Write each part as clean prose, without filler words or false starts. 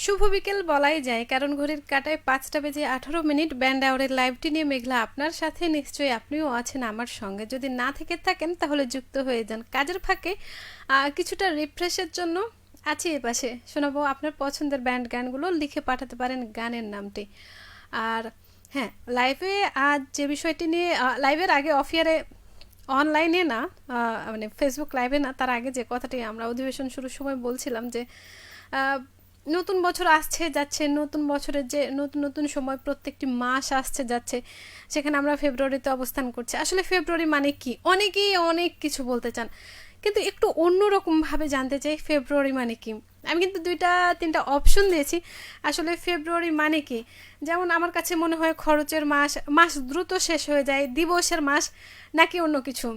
শুভ বিকেল বলাই যায়, কারণ ঘড়ির কাঁটায় 5টা বেজে 18 মিনিট। ব্যান্ড আওয়ারের লাইভটি নিয়ে মেঘলা আপনার সাথে, নিশ্চয়ই আপনিও আছেন আমার সঙ্গে। যদি না থেকে থাকেন তাহলে যুক্ত হয়ে যান। কাজের ফাঁকে কিছুটা রিফ্রেশের জন্য আছি এ পাশে। শোনাবো আপনার পছন্দের ব্যান্ড গানগুলো, লিখে পাঠাতে পারেন গানের নামটি। আর হ্যাঁ, লাইভে আজ যে বিষয়টি নিয়ে, লাইভের আগে অফিয়ারে অনলাইনে না, মানে ফেসবুক লাইভে না, তার আগে যে কথাটি আমরা অধিবেশন শুরুর সময় বলছিলাম যে নতুন বছর আসছে যাচ্ছে, নতুন বছরের যে নতুন নতুন সময়, প্রত্যেকটি মাস আসছে যাচ্ছে, সেখানে আমরা ফেব্রুয়ারিতে অবস্থান করছি। আসলে ফেব্রুয়ারি মানে কি, অনেকেই অনেক কিছু বলতে চান, কিন্তু একটু অন্যরকমভাবে জানতে চাই ফেব্রুয়ারি মানে কি। আমি কিন্তু 2-3টা অপশন দিয়েছি। আসলে ফেব্রুয়ারি মানে কি, যেমন আমার কাছে মনে হয় খরচের মাস, মাস দ্রুত শেষ হয়ে যায়, দিবসের মাস, নাকি অন্য কিছু।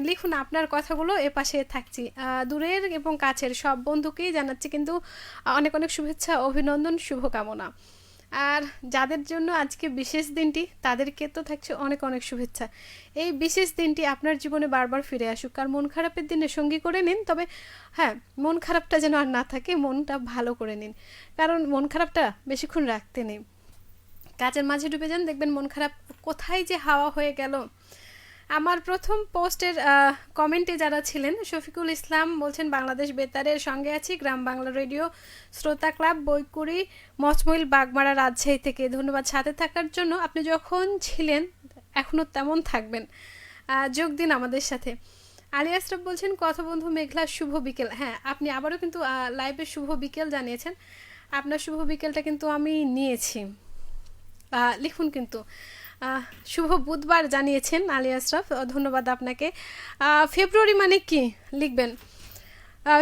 লিখুন আপনার কথাগুলো, এপাশে থাকছি। দূরের এবং কাছের সব বন্ধুকেই জানাচ্ছি কিন্তু অনেক অনেক শুভেচ্ছা, অভিনন্দন, শুভকামনা। আর যাদের জন্য আজকে বিশেষ দিনটি, তাদেরকে তো থাকছে অনেক অনেক শুভেচ্ছা। এই বিশেষ দিনটি আপনার জীবনে বারবার ফিরে আসুক। আর মন খারাপের দিনে সঙ্গী করে নিন, তবে হ্যাঁ, মন খারাপটা যেন আর না থাকে, মনটা ভালো করে নিন, কারণ মন খারাপটা বেশিক্ষণ রাখতে নেই। কাজের মাঝে ডুবে যান, দেখবেন মন খারাপ কোথায় যে হাওয়া হয়ে গেল। আমার প্রথম পোস্টের কমেন্টে যারা ছিলেন, শফিকুল ইসলাম বলছেন বাংলাদেশ বেতারের সঙ্গে আছি, গ্রাম বাংলা রেডিও শ্রোতা ক্লাব, বইকুড়ি, মচমইল, বাগমারা, রাজশাহী থেকে। ধন্যবাদ সাথে থাকার জন্য। আপনি যখন ছিলেন এখনও তেমন থাকবেন, যোগ দিন আমাদের সাথে। আলী আশরাফ বলছেন কথা বন্ধু মেঘলা, শুভ বিকেল। হ্যাঁ, আপনি আবারও কিন্তু লাইভে শুভ বিকেল জানিয়েছেন। আপনার শুভ বিকেলটা কিন্তু আমি নিয়েছি। লিখুন কিন্তু শুভ বুধবার জানিয়েছেন আলী আশরাফ, ধন্যবাদ আপনাকে। ফেব্রুয়ারি মানে কি লিখবেন?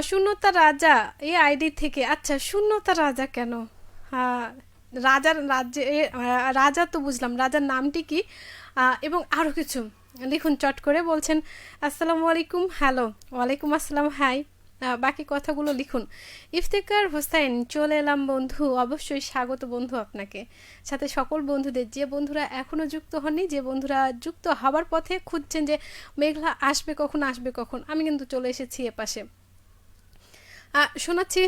শূন্যতা রাজা এই আইডি থেকে। আচ্ছা, শূন্যতা রাজা কেন? রাজার রাজ্যে, রাজা তো বুঝলাম, রাজার নামটি কি, এবং আরও কিছু লিখুন চট করে। বলছেন আসসালামু আলাইকুম, হ্যালো, ওয়ালাইকুম আসসালাম, হাই। বাকি কথাগুলো লিখুন। ইফতেখার হোসেন, চলে এলাম বন্ধু। অবশ্যই স্বাগত বন্ধু আপনাকে, সাথে সকল বন্ধুদের। যে বন্ধুরা এখনও যুক্ত হননি, যে বন্ধুরা যুক্ত হবার পথে খুঁজছেন যে মেঘলা আসবে কখন, আসবে কখন, আমি কিন্তু চলে এসেছি এপাশে। শোনাচ্ছি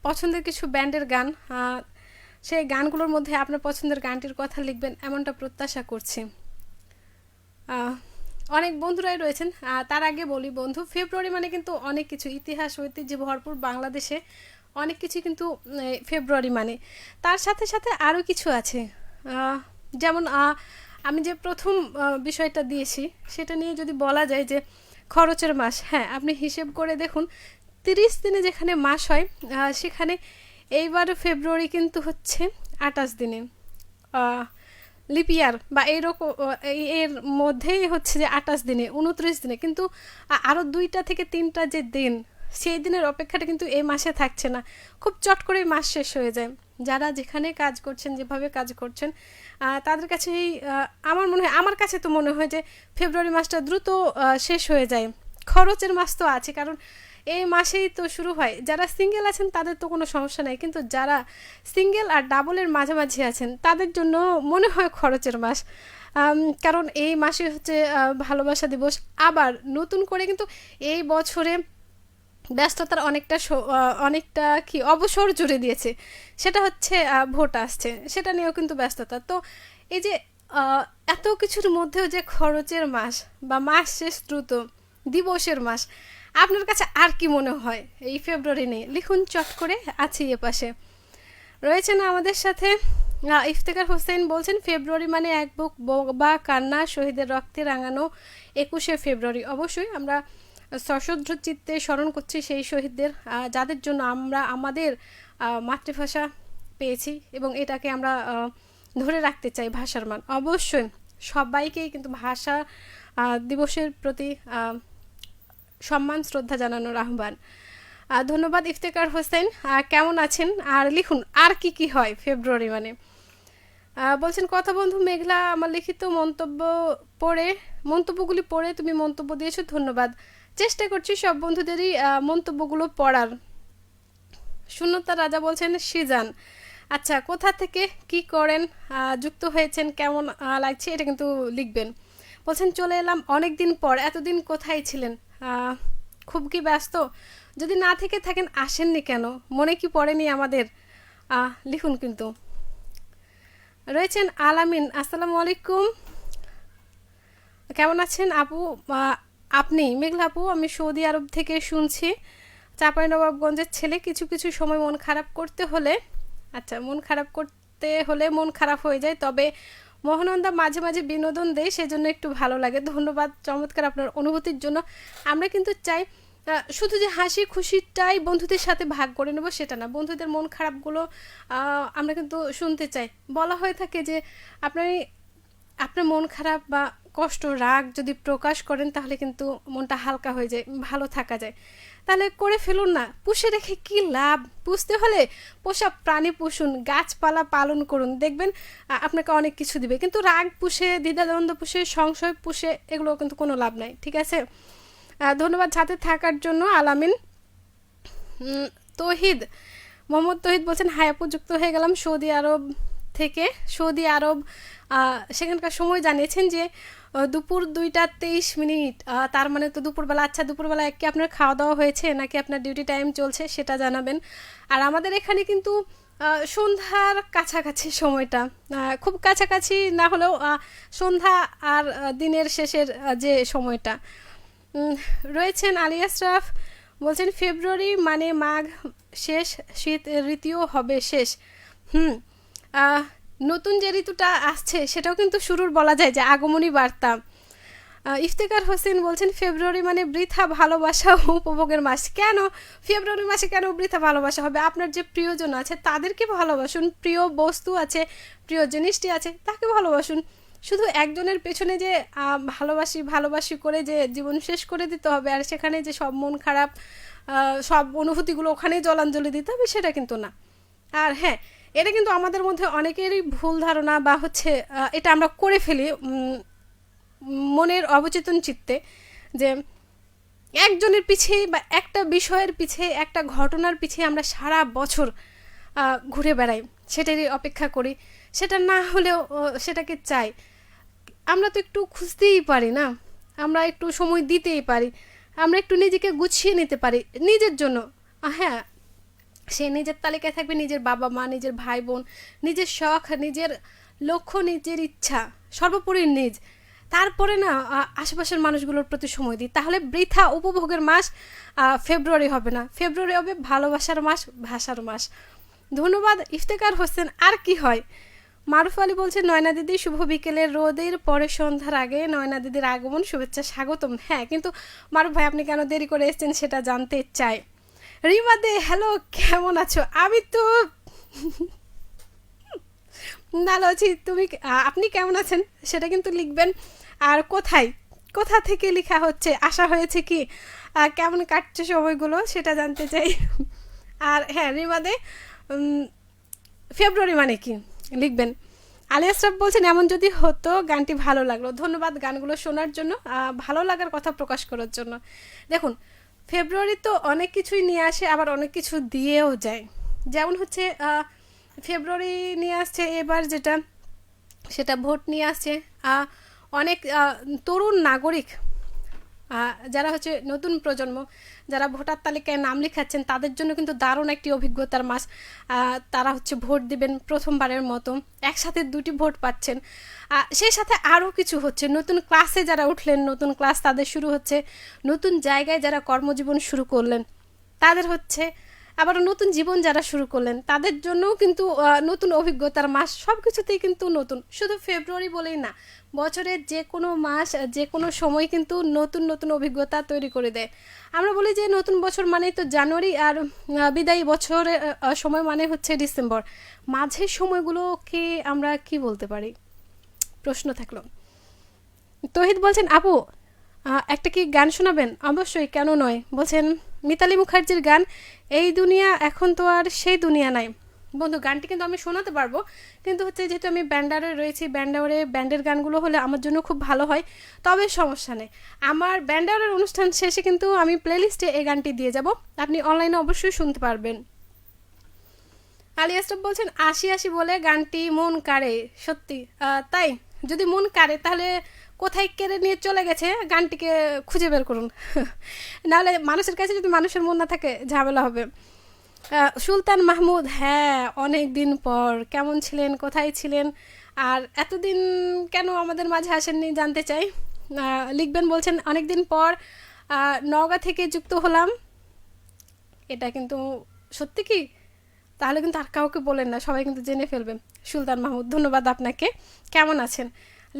পছন্দের কিছু ব্যান্ডের গান। সেই গানগুলোর মধ্যে আপনার পছন্দের গানটির কথা লিখবেন, এমনটা প্রত্যাশা করছি। অনেক বন্ধুরাই রয়েছেন। তার আগে বলি বন্ধু, ফেব্রুয়ারি মানে কিন্তু অনেক কিছু, ইতিহাস ঐতিহ্যে ভরপুর বাংলাদেশে অনেক কিছু কিন্তু ফেব্রুয়ারি মানে। তার সাথে সাথে আরও কিছু আছে, যেমন আমি যে প্রথম বিষয়টা দিয়েছি সেটা নিয়ে যদি বলা যায় যে খরচের মাস। হ্যাঁ, আপনি হিসেব করে দেখুন, 30 দিনে যেখানে মাস হয়, সেখানে এইবার ফেব্রুয়ারি কিন্তু হচ্ছে 28 দিনে। লিপিয়ার বা এইরকম, এর মধ্যেই হচ্ছে যে 28 দিনে, 29 দিনে, কিন্তু আরও 2টা থেকে 3টা যে দিন, সেই দিনের অপেক্ষাটা কিন্তু এই মাসে থাকছে না। খুব চট করেই মাস শেষ হয়ে যায়। যারা যেখানে কাজ করছেন, যেভাবে কাজ করছেন, তাদের কাছে আমার মনে হয়, আমার কাছে তো মনে হয় যে ফেব্রুয়ারি মাসটা দ্রুত শেষ হয়ে যায়। খরচের মাস তো আছে, কারণ এই মাসেই তো শুরু হয়। যারা সিঙ্গেল আছেন তাদের তো কোনো সমস্যা নেই, কিন্তু যারা সিঙ্গেল আর ডাবলের মাঝামাঝি আছেন তাদের জন্য মনে হয় খরচের মাস, কারণ এই মাসে হচ্ছে ভালোবাসা দিবস। আবার নতুন করে কিন্তু এই বছরে ব্যস্ততার অনেকটা কি অবসর জুড়ে দিয়েছে, সেটা হচ্ছে ভোট আসছে, সেটা নিয়েও কিন্তু ব্যস্ততা। তো এই যে এত কিছুর মধ্যেও যে খরচের মাস বা মাস শেষ দ্রুত, দিবসের মাস, আপনার কাছে আর কি মনে হয় এই ফেব্রুয়ারি নিয়ে? লিখুন চট করে, আছি এ পাশে। রয়েছেন আমাদের সাথে ইফতেখার হোসেন, বলছেন ফেব্রুয়ারি মানে এক বুক বা কান্না, শহীদের রক্তে রাঙানো 21শে ফেব্রুয়ারি। অবশ্যই আমরা সশ্রদ্ধ চিত্তে স্মরণ করছি সেই শহীদদের, যাদের জন্য আমরা আমাদের মাতৃভাষা পেয়েছি, এবং এটাকে আমরা ধরে রাখতে চাই, ভাষার মান। অবশ্যই সবাইকেই কিন্তু ভাষা দিবসের প্রতি সম্মান শ্রদ্ধা জানানোর আহ্বান। ধন্যবাদ ইফতেখার হোসেন, কেমন আছেন? আর লিখুন আর কি কি হয় ফেব্রুয়ারি মানে। বলছেন কথা বন্ধু মেঘলা, আমার লিখিত মন্তব্যগুলি পড়ে তুমি মন্তব্য দিয়েছো, ধন্যবাদ। চেষ্টা করছি সব বন্ধুদেরই মন্তব্যগুলো পড়ার। শূন্যতা রাজা বলছেন সিজান, আচ্ছা, কোথা থেকে কি করেন, যুক্ত হয়েছেন, কেমন লাগছে, এটা কিন্তু লিখবেন। বলছেন চলে এলাম অনেক দিন পর, এতদিন কোথায় ছিলেন? খুব কি ব্যস্ত? যদি না থেকে থাকেন আসেননি কেন? মনে কি পড়েনি আমাদের? লিখুন কিন্তু। রয়েছেন আলামিন, আসসালামু আলাইকুম, কেমন আছেন আপু? আপনি মেঘলা আপু, আমি সৌদি আরব থেকে শুনছি, চাঁপাইনবাবগঞ্জের ছেলে। কিছু কিছু সময় মন খারাপ করতে হলে, আচ্ছা, মন খারাপ করতে হলে মন খারাপ হয়ে যায়, তবে মোহনন্দা মাঝে মাঝে বিনোদন দেয়, সেজন্য একটু ভালো লাগে। ধন্যবাদ চমৎকার আপনার অনুভূতির জন্য। আমরা কিন্তু চাই শুধু যে হাসি খুশিটাই বন্ধুদের সাথে ভাগ করে নেব সেটা না, বন্ধুদের মন খারাপগুলো আমরা কিন্তু শুনতে চাই। বলা হয়ে থাকে যে আপনি আপনার মন খারাপ বা কষ্ট রাগ যদি প্রকাশ করেন তাহলে কিন্তু মনটা হালকা হয়ে যায়, ভালো থাকা যায়। তাহলে করে ফেলুন না, পুষে রেখে কি লাভ? পুষতে হলে পোষা প্রাণী পুষুন, গাছপালা পালন করুন, দেখবেন আপনাকে অনেক কিছু দিবে। কিন্তু রাগ পুষে, দ্বিধাদ্বন্দ্ব পুষে, সংশয় পুষে এগুলো কিন্তু কোনো লাভ নাই, ঠিক আছে? ধন্যবাদ সাথে থাকার জন্য আলামিন। তহিদ, মোহাম্মদ তহিদ বলছেন হাই আপু, যুক্ত হয়ে গেলাম সৌদি আরব থেকে। সৌদি আরব সেখানকার সময় জানিয়েছেন যে দুপুর 2টা 23 মিনিট, তার মানে তো দুপুরবেলা। আচ্ছা, দুপুরবেলা কি আপনার খাওয়া দাওয়া হয়েছে নাকি আপনার ডিউটি টাইম চলছে সেটা জানাবেন। আর আমাদের এখানে কিন্তু সন্ধ্যার কাছাকাছি সময়টা, খুব কাছাকাছি না হলেও সন্ধ্যা আর দিনের শেষের যে সময়টা। রয়েছেন আলী আশরাফ, বলছেন ফেব্রুয়ারি মানে মাঘ শেষ, শীত ঋতুও হবে শেষ। নতুন যে ঋতুটা আসছে সেটাও কিন্তু শুরুর বলা যায় যে আগমনী বার্তা। ইফতেখার হোসেন বলছেন ফেব্রুয়ারি মানে বৃথা ভালোবাসা ও উপভোগের মাস। কেন ফেব্রুয়ারি মাসে কেন বৃথা ভালোবাসা হবে? আপনার যে প্রিয়জন আছে তাদেরকে ভালোবাসুন, প্রিয় বস্তু আছে, প্রিয় জিনিসটি আছে, তাকে ভালোবাসুন। শুধু একজনের পেছনে যে ভালোবাসি ভালোবাসি করে যে জীবন শেষ করে দিতে হবে আর সেখানে যে সব মন খারাপ সব অনুভূতিগুলো ওখানেই জলাঞ্জলি দিতে হবে, সেটা কিন্তু না। আর হ্যাঁ, এটা কিন্তু আমাদের মধ্যে অনেকেরই ভুল ধারণা বা হচ্ছে এটা আমরা করে ফেলি মনের অবচেতন চিত্তে, যে একজনের পিছে বা একটা বিষয়ের পিছে, একটা ঘটনার পিছে আমরা সারা বছর ঘুরে বেড়াই, সেটারই অপেক্ষা করি। সেটা না হলেও সেটাকে চাই। আমরা তো একটু খুঁজতেই পারি না, আমরা একটু সময় দিতেই পারি, আমরা একটু নিজেকে গুছিয়ে নিতে পারি নিজের জন্য। হ্যাঁ, সে নিজের তালিকায় থাকবে নিজের বাবা মা, নিজের ভাই বোন, নিজের শখ, নিজের লক্ষ্য, নিজের ইচ্ছা, সর্বোপরি নিজ। তারপরে না আশেপাশের মানুষগুলোর প্রতি সময় দিই, তাহলে বৃথা উপভোগের মাস ফেব্রুয়ারি হবে না, ফেব্রুয়ারি হবে ভালোবাসার মাস, ভাষার মাস। ধন্যবাদ ইফতেখার হোসেন। আর কি হয়? মারুফ আলী বলছে নয়না দিদি শুভ বিকেলের রোদের পরে সন্ধ্যার আগে নয়না দিদির আগমন, শুভেচ্ছা, স্বাগতম। হ্যাঁ, কিন্তু মারুফ ভাই আপনি কেন দেরি করে এসেছেন সেটা জানতে চাই। রিমা দে, হ্যালো, কেমন আছো? আমি তো ভালো আছি, তুমি আপনি কেমন আছেন সেটা কিন্তু লিখবেন। আর কোথা থেকে লেখা হচ্ছে, আসা হয়েছে কি, কেমন কাটছে সময়গুলো সেটা জানতে চাই। আর হ্যাঁ, রিমা দে, ফেব্রুয়ারি মানে কি লিখবেন। আলী আশরাফ বলছেন এমন যদি হতো, গানটি ভালো লাগলো। ধন্যবাদ গানগুলো শোনার জন্য, ভালো লাগার কথা প্রকাশ করার জন্য। দেখুন, ফেব্রুয়ারি তো অনেক কিছুই নিয়ে আসে, আবার অনেক কিছু দিয়েও যায়। যেমন হচ্ছে ফেব্রুয়ারি নিয়ে আসছে এবার যেটা, সেটা ভোট নিয়ে আসছে। অনেক তরুণ নাগরিক যারা হচ্ছে নতুন প্রজন্ম, যারা ভোটার তালিকায় নাম লেখাচ্ছেন, তাদের জন্য কিন্তু দারুণ একটি অভিজ্ঞতার মাস। তারা হচ্ছে ভোট দিবেন প্রথমবারের মতো, একসাথে 2টি ভোট পাচ্ছেন। সেই সাথে আরও কিছু হচ্ছে, নতুন ক্লাসে যারা উঠলেন, নতুন ক্লাস তাদের শুরু হচ্ছে, নতুন জায়গায় যারা কর্মজীবন শুরু করলেন তাদের হচ্ছে, আবার নতুন জীবন যারা শুরু করলেন তাদের জন্যও কিন্তু নতুন অভিজ্ঞতার মাস। সব কিছুতেই কিন্তু নতুন, শুধু ফেব্রুয়ারি বলেই না, বছরের যে কোনো মাস, যে কোনো সময় কিন্তু নতুন নতুন অভিজ্ঞতা তৈরি করে দেয়। আমরা বলি যে নতুন বছর মানেই তো জানুয়ারি, আর বিদায়ী বছরের সময় মানে হচ্ছে ডিসেম্বর। মাঝের সময়গুলোকে আমরা কি বলতে পারি, প্রশ্ন থাকলো। তহিদ বলছেন আপু একটা কি গান শোনাবেন? অবশ্যই, কেন নয়। বলছেন মিতালি মুখার্জির গান, এই দুনিয়া এখন তো আর সেই দুনিয়া নাই। বন্ধু, গানটি কিন্তু আমি শোনাতে পারবো, কিন্তু হচ্ছে যেহেতু আমি ব্যান্ডারে রয়েছি, ব্যান্ডের গানগুলো হলে আমার জন্য খুব ভালো হয়। তবে সমস্যা নেই, আমার ব্যান্ডারের অনুষ্ঠান শেষে কিন্তু আমি প্লেলিস্টে এই গানটি দিয়ে যাব, আপনি অনলাইনে অবশ্যই শুনতে পারবেন। আলী আশরাফ বলছেন আসি আসি বলে গানটি মন কাড়ে। সত্যি তাই, যদি মন কাড়ে তাহলে কোথায় কেড়ে নিয়ে চলে গেছে গানটিকে খুঁজে বের করুন। নাহলে মানুষের কাছে যদি মানুষের মন না থাকে ঝামেলা হবে। সুলতান মাহমুদ, হ্যাঁ অনেক দিন পর, কেমন ছিলেন, কোথায় ছিলেন, আর এতদিন কেন আমাদের মাঝে আসেননি জানতে চাই। লিখবেন, বলছেন অনেক দিন পর নওগাঁ থেকে যুক্ত হলাম। এটা কিন্তু সত্যি কি? তাহলে কিন্তু আর কাউকে বলেন না, সবাই কিন্তু জেনে ফেলবে। সুলতান মাহমুদ, ধন্যবাদ আপনাকে। কেমন আছেন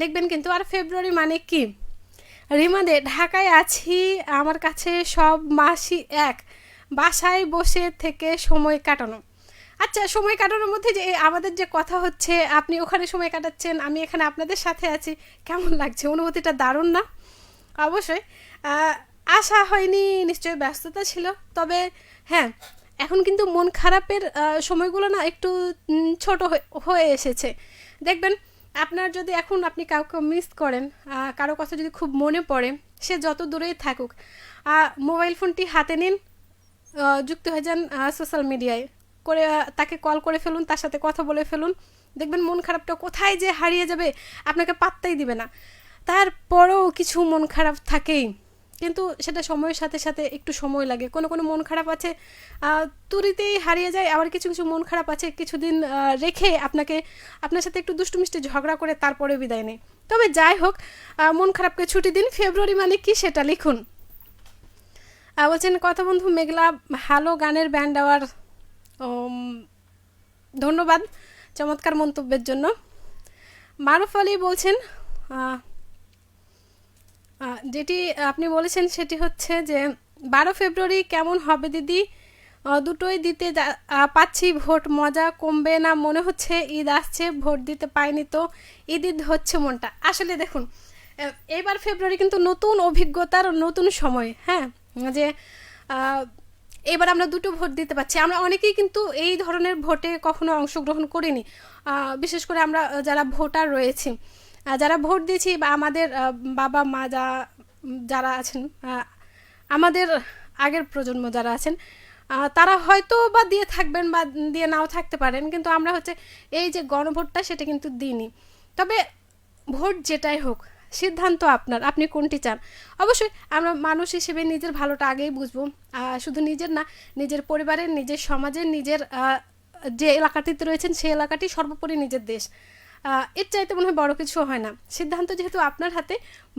লিখবেন কিন্তু। আর ফেব্রুয়ারি মানে কি? রিমাদে, ঢাকায় আছি, আমার কাছে সব মাসই এক, বাসায় বসে থেকে সময় কাটানো। আচ্ছা, সময় কাটানোর মধ্যে যে আমাদের যে কথা হচ্ছে, আপনি ওখানে সময় কাটাচ্ছেন, আমি এখানে আপনাদের সাথে আছি, কেমন লাগছে? অনুভূতিটা দারুণ না? অবশ্যই। আহ, আসা হয়নি, নিশ্চয়ই ব্যস্ততা ছিল। তবে হ্যাঁ, এখন কিন্তু মন খারাপের সময়গুলো না একটু ছোট হয়ে এসেছে। দেখবেন, আপনার যদি এখন আপনি কাউকে মিস করেন, কারো কথা যদি খুব মনে পড়ে, সে যত দূরেই থাকুক, মোবাইল ফোনটি হাতে নিন, যুক্ত হয়ে যান সোশ্যাল মিডিয়ায়, করে তাকে কল করে ফেলুন, তার সাথে কথা বলে ফেলুন। দেখবেন মন খারাপটা কোথায় যে হারিয়ে যাবে, আপনাকে পাত্তাই দিবে না। তারপরেও কিছু মন খারাপ থাকেই, কিন্তু সেটা সময়ের সাথে সাথে একটু সময় লাগে। কোনো কোনো মন খারাপ আছে তুরিতেই হারিয়ে যায়, আবার কিছু কিছু মন খারাপ আছে কিছুদিন রেখে আপনার সাথে একটু দুষ্টু মিষ্টি ঝগড়া করে তারপরে বিদায় নেই। তবে যাই হোক, মন খারাপকে ছুটি দিন। ফেব্রুয়ারি মানে কি সেটা লিখুন। বলছেন কথা বন্ধু মেঘলা, ভালো গানের ব্যান্ড দেওয়ার, ধন্যবাদ চমৎকার মন্তব্যের জন্য। মারুফ আলী বলছেন, যেটি আপনি বলেছেন সেটি হচ্ছে যে 12 ফেব্রুয়ারি কেমন হবে দিদি? দুটোই দিতে পাচ্ছি, ভোট মজা কমবে না মনে হচ্ছে, ঈদ আসছে, ভোট দিতে পাইনি তো ঈদ ঈদ হচ্ছে মনটা। আসলে দেখুন, এবার ফেব্রুয়ারি কিন্তু নতুন অভিজ্ঞতার নতুন সময়। হ্যাঁ, যে এবার আমরা দুটো ভোট দিতে পারছি। আমরা অনেকেই কিন্তু এই ধরনের ভোটে কখনো অংশগ্রহণ করিনি, বিশেষ করে আমরা যারা ভোটার রয়েছি, যারা ভোট দিয়েছি, বা আমাদের বাবা মা যারা আছেন, আমাদের আগের প্রজন্ম যারা আছেন, তারা হয়তো বা দিয়ে থাকবেন বা দিয়ে নাও থাকতে পারেন, কিন্তু আমরা হচ্ছে এই যে গণভোটটা সেটা কিন্তু দিইনি। তবে ভোট যেটাই হোক, সিদ্ধান্ত আপনার, আপনি কোনটি চান। অবশ্যই আমরা মানুষ হিসেবে নিজের ভালোটা আগেই বুঝবো, শুধু নিজের না, নিজের পরিবারের, নিজের সমাজের, নিজের যে এলাকাটিতে রয়েছেন সেই এলাকাটি, সর্বোপরি নিজের দেশ। এর চাইতে মনে হয় বড় কিছু হয় না। সিদ্ধান্ত যেহেতু আপনার হাতে,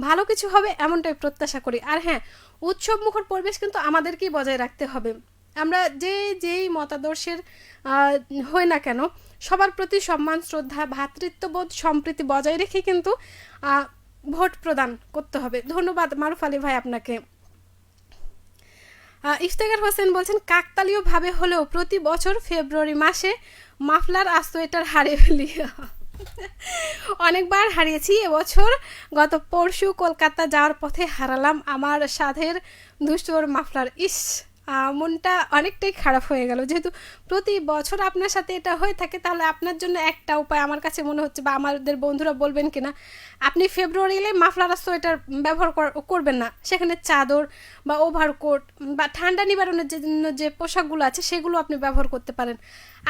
ভালো কিছু হবে এমনটাই প্রত্যাশা করি। আর হ্যাঁ, উৎসব মুখর পরিবেশ কিন্তু আমাদেরকেই বজায় রাখতে হবে। আমরা যেই মতাদর্শের হই না কেন, সবার প্রতি সম্মান, শ্রদ্ধা, ভ্রাতৃত্ববোধ, সম্প্রীতি বজায় রেখে কিন্তু ভোট প্রদান করতে হবে। ধন্যবাদ মারুফ আলী ভাই আপনাকে। ইফতেখার হোসেন বলছেন, কাকতালীয়ভাবে হলেও প্রতি বছর ফেব্রুয়ারি মাসে মাফলার আর সোয়েটার হারিয়ে ফেলি। অনেকবার হারিয়েছি, এবছর গত পরশু কলকাতা যাওয়ার পথে হারালাম আমার সাধের দুষ্টুর মাফলার। ইস, মনটা অনেকটাই খারাপ হয়ে গেল। যেহেতু প্রতি বছর আপনার সাথে এটা হয়ে থাকে, তাহলে আপনার জন্য একটা উপায় আমার কাছে মনে হচ্ছে, বা আমাদের বন্ধুরা বলবেন কিনা, আপনি ফেব্রুয়ারি এলে মাফলার আর সোয়েটার ব্যবহার করবেন না, সেখানে চাদর বা ওভারকোট বা ঠান্ডা নিবারণের জন্য যে পোশাকগুলো আছে সেগুলো আপনি ব্যবহার করতে পারেন।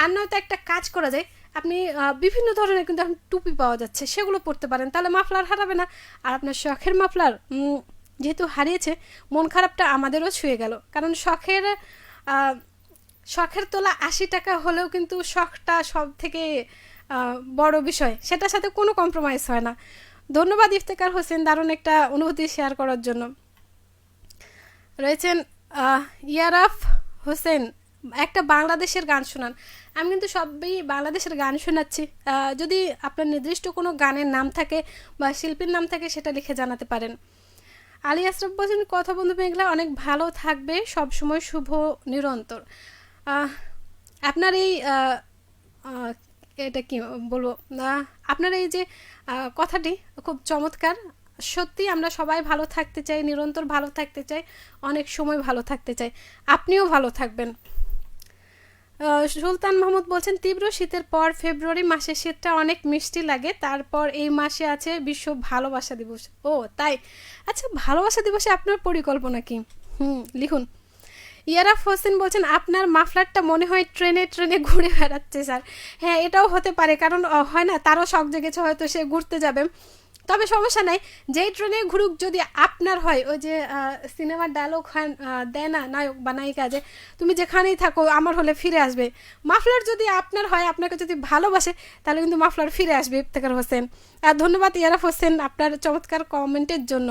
আর নয়তো একটা কাজ করা যায়, আপনি বিভিন্ন ধরনের কিন্তু এখন টুপি পাওয়া যাচ্ছে, সেগুলো পরতে পারেন, তাহলে মাফলার হারাবে না। আর আপনার শখের মাফলার যেহেতু হারিয়েছে, মন খারাপটা আমাদেরও ছুঁয়ে গেল। কারণ শখের তোলা 80 টাকা হলেও কিন্তু শখটা সব থেকে বড় বিষয়, সেটার সাথে কোনো কম্প্রোমাইজ হয় না। ধন্যবাদ ইফতেখার হোসেন, দারুণ একটা অনুভূতি শেয়ার করার জন্য। রয়েছেন ইয়ারাফ হোসেন, একটা বাংলাদেশের গান শোনান। আমি কিন্তু সবই বাংলাদেশের গান শোনাচ্ছি, যদি আপনার নির্দিষ্ট কোনো গানের নাম থাকে বা শিল্পীর নাম থাকে সেটা লিখে জানাতে পারেন। আলী আশরাফ বলছেন, কথা বন্ধু মেঘলা, অনেক ভালো থাকবে, সব সময় শুভ নিরন্তর। আপনার এই এটা কি বলবো, আপনার এই যে কথাটি খুব চমৎকার। সত্যি আমরা সবাই ভালো থাকতে চাই, নিরন্তর ভালো থাকতে চাই, অনেক সময় ভালো থাকতে চাই। আপনিও ভালো থাকবেন। সুলতান মাহমুদ বলছেন, তীব্র শীতের পর ফেব্রুয়ারি মাসে শীতটা অনেক মিষ্টি লাগে, তারপর এই মাসে আছে বিশ্ব ভালোবাসা দিবস। ও তাই, আচ্ছা, ভালোবাসা দিবসে আপনার পরিকল্পনা কি? লিখুন। ইয়ারাফ হোসেন বলছেন, আপনার মাফলারটা মনে হয় ট্রেনে ট্রেনে ঘুরে বেড়াচ্ছে স্যার। হ্যাঁ, এটাও হতে পারে, কারণ হয় না, তারও শখ জেগেছে, হয়তো সে ঘুরতে যাবে, তবে সমস্যা নাই, যেই ট্রেনে ঘুরুক যদি আপনার হয়, ওই যে সিনেমার ডায়লগ দেয় না নায়ক বা নায়িকা, যে তুমি যেখানেই থাকো আমার হলে ফিরে আসবে। মাফলার যদি আপনার হয়, আপনাকে যদি ভালোবাসে, তাহলে কিন্তু মাফলার ফিরে আসবে। ইফতেখার হোসেন, আর ধন্যবাদ ইয়ারাফ হোসেন আপনার চমৎকার কমেন্টের জন্য।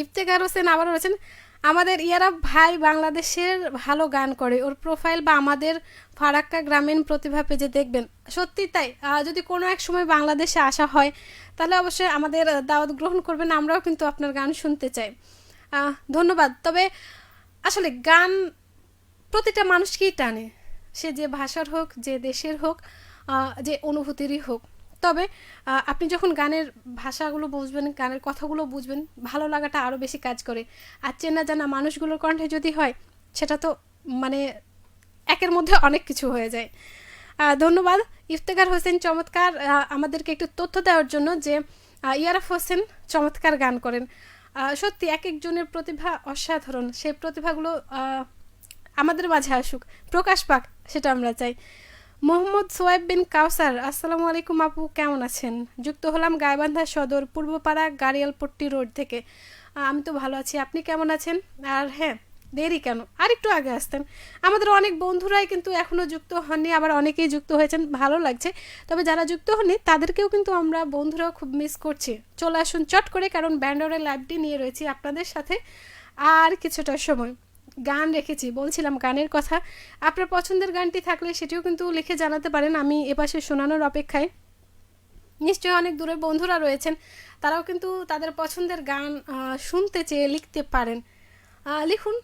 ইফতেখার হোসেন আবার বলেছেন, আমাদের ইয়ারাফ ভাই বাংলাদেশের ভালো গান করে, ওর প্রোফাইল বা আমাদের ফারাক্কা গ্রামীণ প্রতিভা পেজে দেখবেন। সত্যি তাই, যদি কোনো এক সময় বাংলাদেশে আসা হয় তাহলে অবশ্যই আমাদের দাওয়াত গ্রহণ করবেন, আমরাও কিন্তু আপনার গান শুনতে চাই। ধন্যবাদ। তবে আসলে গান প্রতিটা মানুষকেই টানে, সে যে ভাষার হোক, যে দেশের হোক, যে অনুভূতিরই হোক। তবে আপনি যখন গানের ভাষাগুলো বুঝবেন, গানের কথাগুলো বুঝবেন, ভালো লাগাটা আরও বেশি কাজ করে। আর চেনা জানা মানুষগুলোর কণ্ঠে যদি হয়, সেটা তো মানে একের মধ্যে অনেক কিছু হয়ে যায়। ধন্যবাদ ইফতেখার হোসেন, চমৎকার আমাদেরকে একটু তথ্য দেওয়ার জন্য যে ইয়ারাফ হোসেন চমৎকার গান করেন। সত্যি এক একজনের প্রতিভা অসাধারণ, সেই প্রতিভাগুলো আমাদের মাঝে আসুক, প্রকাশ পাক, সেটা আমরা চাই। মোহাম্মদ সোয়েব বিন কাউসার, আসসালামু আলাইকুম আপু, কেমন আছেন? যুক্ত হলাম গাইবান্ধা সদর পূর্বপাড়া গাড়িয়ালপট্টি রোড থেকে। আমি তো ভালো আছি, আপনি কেমন আছেন? আর হ্যাঁ, দেরি কেন, আর একটু আগে আসতেন। আমাদের অনেক বন্ধুরাই কিন্তু এখনও যুক্ত হননি, আবার অনেকেই যুক্ত হয়েছেন, ভালো লাগছে। তবে যারা যুক্ত হননি তাদেরকেও কিন্তু আমরা বন্ধুরাও খুব মিস করছি। চলে আসুন চট করে, কারণ ব্যান্ডরের লাইভটি নিয়ে রয়েছি আপনাদের সাথে আর কিছুটা সময়। গান রেখেছি, বলছিলাম গানের কথা। আপনার পছন্দের গানটি থাকলে সেটিও কিন্তু লিখে জানাতে পারেন, আমি এপাশে শোনানোর অপেক্ষায়। নিশ্চয়ই অনেক দূরের বন্ধুরা রয়েছেন, তারাও কিন্তু তাদের পছন্দের গান শুনতে চেয়ে লিখতে পারেন। লিখুন।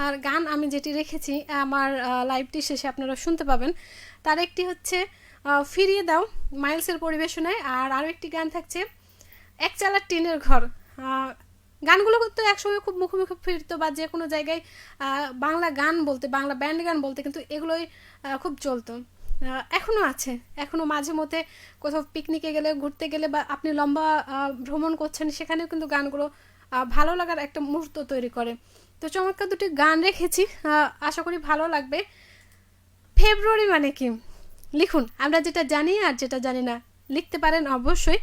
আর গান আমি যেটি রেখেছি আমার লাইভটি শেষে আপনারা শুনতে পাবেন, তার একটি হচ্ছে ফিরিয়ে দাও মাইলসের পরিবেশনায়, আর আরও একটি গান থাকছে এক চালা টিনের ঘর। গানগুলো কিন্তু একসময় খুব মুখোমুখি ফিরতো, বা যে কোনো জায়গায় বাংলা গান বলতে, বাংলা ব্যান্ড গান বলতে কিন্তু এগুলোই খুব চলতো। এখনও আছে, এখনও মাঝে মধ্যে কোথাও পিকনিকে গেলে, ঘুরতে গেলে, বা আপনি লম্বা ভ্রমণ করছেন, সেখানেও কিন্তু গানগুলো ভালো লাগার একটা মুহূর্ত তৈরি করে। তো চমৎকার দুটি গান রেখেছি, আশা করি ভালো লাগবে। ফেব্রুয়ারি মানে কি? লিখুন, আমরা যেটা জানি আর যেটা জানি না লিখতে পারেন অবশ্যই।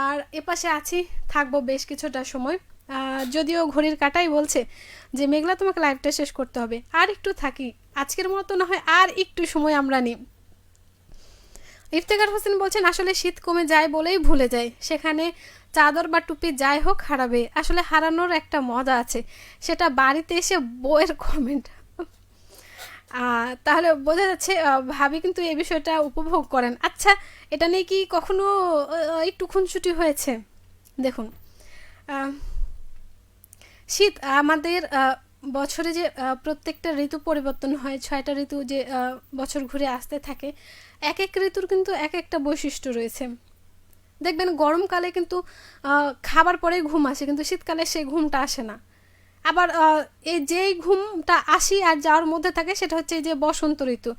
আর এপাশে আছি, থাকবো বেশ কিছুটা সময়, যদিও ঘড়ির কাঁটাই বলছে যে মেঘলা তোমাকে লাইভটা শেষ করতে হবে, আর একটু থাকি, আজকের মতো না হয় আর একটু সময় আমরা নিই। ইফতেখার হোসেন বলছেন, আসলে শীত কমে যায় বলেই ভুলে যায়, সেখানে চাদর বা টুপি যাই হোক হারাবে, আসলে হারানোর একটা মজা আছে, সেটা বাড়িতে এসে বইয়ের কমেন্ট। তাহলে বোঝা যাচ্ছে ভাবি কিন্তু এই বিষয়টা উপভোগ করেন। আচ্ছা, এটা নিয়ে কি কখনো একটু খুনসুটি হয়েছে? দেখুন, শীত আমাদের বছরে যে প্রত্যেকটা ঋতু পরিবর্তন হয়, 6টা ঋতু যে বছর ঘুরে আসতে থাকে, এক এক ঋতুর কিন্তু এক একটা বৈশিষ্ট্য রয়েছে। দেখবেন গরমকালে কিন্তু খাবার পরেই ঘুম আসে, কিন্তু শীতকালে সেই ঘুমটা আসে না। আবার এই যেই ঘুমটা আসি আর যাওয়ার মধ্যে থাকে, সেটা হচ্ছে এই যে বসন্ত ঋতু।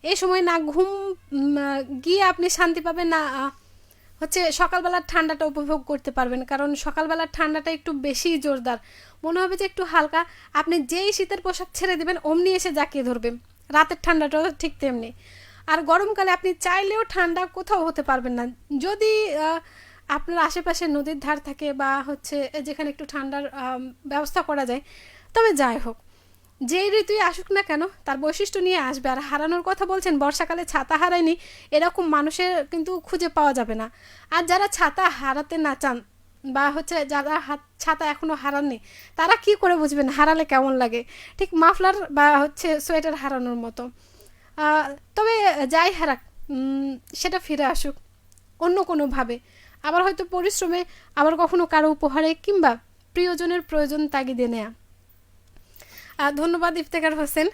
এই সময় না ঘুম গিয়ে আপনি শান্তি পাবেন, না হচ্ছে সকালবেলার ঠান্ডাটা উপভোগ করতে পারবেন, কারণ সকালবেলার ঠান্ডাটা একটু বেশি জোরদার, মনে হবে যে একটু হালকা। আপনি যেই শীতের পোশাক ছেড়ে দেবেন, অমনি এসে জাঁকিয়ে ধরবে। রাতের ঠান্ডাটাও ঠিক তেমনি। আর গরমকালে আপনি চাইলেও ঠান্ডা কোথাও হতে পারবেন না, যদি আপনার আশেপাশে নদীর ধার থাকে, বা হচ্ছে যেখানে একটু ঠান্ডার ব্যবস্থা করা যায়। তবে যাই হোক, যেই ঋতুই আসুক না কেন, তার বৈশিষ্ট্য নিয়ে আসবে। আর হারানোর কথা বলছেন, বর্ষাকালে ছাতা হারায়নি এরকম মানুষের কিন্তু খুঁজে পাওয়া যাবে না। আর যারা ছাতা হারাতে না চান, বা হচ্ছে যারা ছাতা এখনও হারাননি, তারা কি করে বুঝবেন হারালে কেমন লাগে? ঠিক মাফলার বা হচ্ছে সোয়েটার হারানোর মতো। তবে যাই হারাক, সেটা ফিরে আসুক অন্য কোনোভাবে, আবার হয়তো পরিশ্রমে, আবার কখনো কারো উপহারে, কিংবা প্রিয়জনের প্রয়োজন তাগিদে নেয়া। ধন্যবাদ ইফতেখার হোসেন।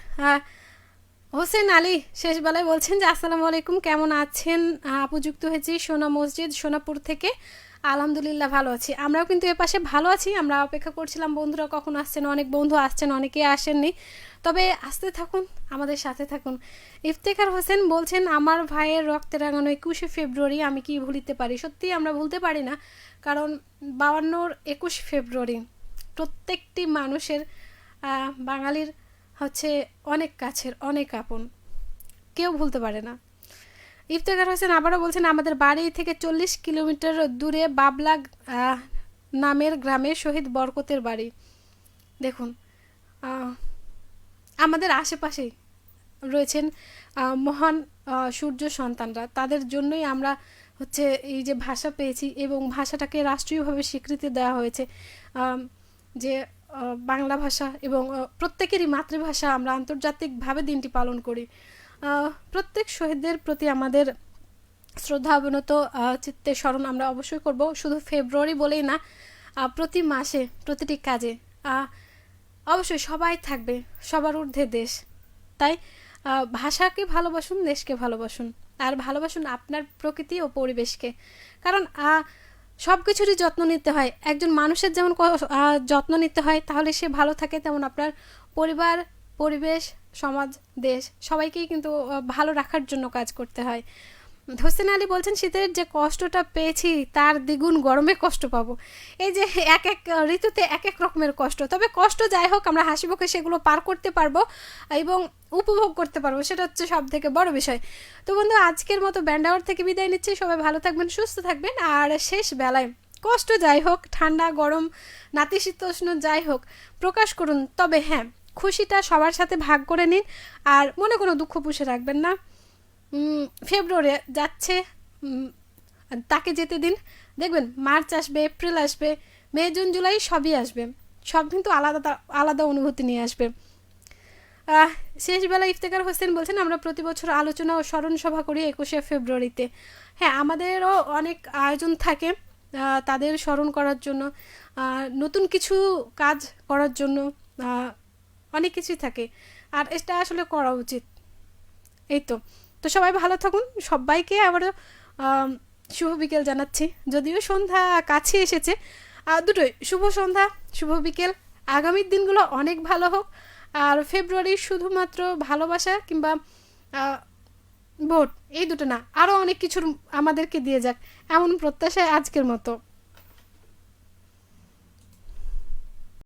হোসেন আলী শেষ বেলায় বলছেন যে আসসালামু আলাইকুম, কেমন আছেন আপু? যুক্ত হয়েছি সোনা মসজিদ সোনাপুর থেকে। আলহামদুলিল্লাহ ভালো আছি, আমরাও কিন্তু এ পাশে ভালো আছি। আমরা অপেক্ষা করছিলাম বন্ধুরা কখন আসছেন, অনেক বন্ধু আসছেন, অনেকেই আসেননি, তবে আসতে থাকুন, আমাদের সাথে থাকুন। ইফতেখার হোসেন বলছেন, আমার ভাইয়ের রক্তে রাঙানো 21শে ফেব্রুয়ারি আমি কি ভুলিতে পারি? সত্যি আমরা ভুলতে পারি না, কারণ 52-র 21 ফেব্রুয়ারি প্রত্যেকটি মানুষের, বাঙালির হচ্ছে অনেক কাছের, অনেক আপন, কেউ ভুলতে পারে না। ইফতেখার হোসেন আবারও বলছেন, আমাদের বাড়ি থেকে 40 কিলোমিটার দূরে বাবলা নামের গ্রামে শহীদ বরকতের বাড়ি। দেখুন, আমাদের আশেপাশেই রয়েছেন মহান সূর্য সন্তানরা, তাদের জন্যই আমরা হচ্ছে এই যে ভাষা পেয়েছি এবং ভাষাটাকে রাষ্ট্রীয়ভাবে স্বীকৃতি দেওয়া হয়েছে, যে বাংলা ভাষা এবং প্রত্যেকেরই মাতৃভাষা। আমরা আন্তর্জাতিকভাবে দিনটি পালন করি। প্রত্যেক শহীদদের প্রতি আমাদের শ্রদ্ধা অবনত চিত্তে স্মরণ আমরা অবশ্যই করব, শুধু ফেব্রুয়ারি বলেই না, প্রতি মাসে প্রতিটি কাজে অবশ্যই সবাই থাকবে, সবার ঊর্ধ্বে দেশ। তাই ভাষাকে ভালোবাসুন, দেশকে ভালোবাসুন, আর ভালোবাসুন আপনার প্রকৃতি ও পরিবেশকে। কারণ সব কিছুরই যত্ন নিতে হয়, একজন মানুষের যেমন যত্ন নিতে হয়, তাহলে সে ভালো থাকে, তেমন আপনার পরিবার, পরিবেশ, সমাজ, দেশ সবাইকেই কিন্তু ভালো রাখার জন্য কাজ করতে হয়। হোসেন আলী বলছেন, শীতের যে কষ্টটা পেয়েছি তার দ্বিগুণ গরমে কষ্ট পাবো। এই যে এক এক ঋতুতে এক এক রকমের কষ্ট, তবে কষ্ট যাই হোক আমরা হাসি মুখে সেগুলো পার করতে পারবো এবং উপভোগ করতে পারবো, সেটা হচ্ছে সব থেকে বড় বিষয়। তো বন্ধু, আজকের মতো ব্যান্ড আওয়ার থেকে বিদায় নিচ্ছি। সবাই ভালো থাকবেন, সুস্থ থাকবেন। আর শেষ বেলায় কষ্ট যাই হোক, ঠান্ডা গরম নাতিশীতোষ্ণ যাই হোক, প্রকাশ করুন, তবে হ্যাঁ, খুশিটা সবার সাথে ভাগ করে নিন আর মনে কোনো দুঃখ পুষে রাখবেন না। ফেব্রুয়ারি যাচ্ছে, তাকে যেতে দিন, দেখবেন মার্চ আসবে, এপ্রিল আসবে, মে, জুন, জুলাই সবই আসবে, সব কিন্তু আলাদা আলাদা অনুভূতি নিয়ে আসবে। শেষবেলা ইফতেখার হোসেন বলছেন, আমরা প্রতি বছর আলোচনা ও স্মরণ সভা করি 21শে ফেব্রুয়ারিতে। হ্যাঁ, আমাদেরও অনেক আয়োজন থাকে তাদের স্মরণ করার জন্য, নতুন কিছু কাজ করার জন্য, অনেক কিছুই থাকে, আর এটা আসলে করা উচিত। এই তো সবাই ভালো থাকুন, সবাইকে আবারও শুভ বিকেল জানাচ্ছি, যদিও সন্ধ্যা কাছে এসেছে। দুটোই শুভ সন্ধ্যা, শুভ বিকেল। আগামীর দিনগুলো অনেক ভালো হোক, আর ফেব্রুয়ারি শুধুমাত্র ভালোবাসা কিংবা ভোট এই দুটো না, আরও অনেক কিছুর আমাদেরকে দিয়ে যাক, এমন প্রত্যাশায় আজকের মতো।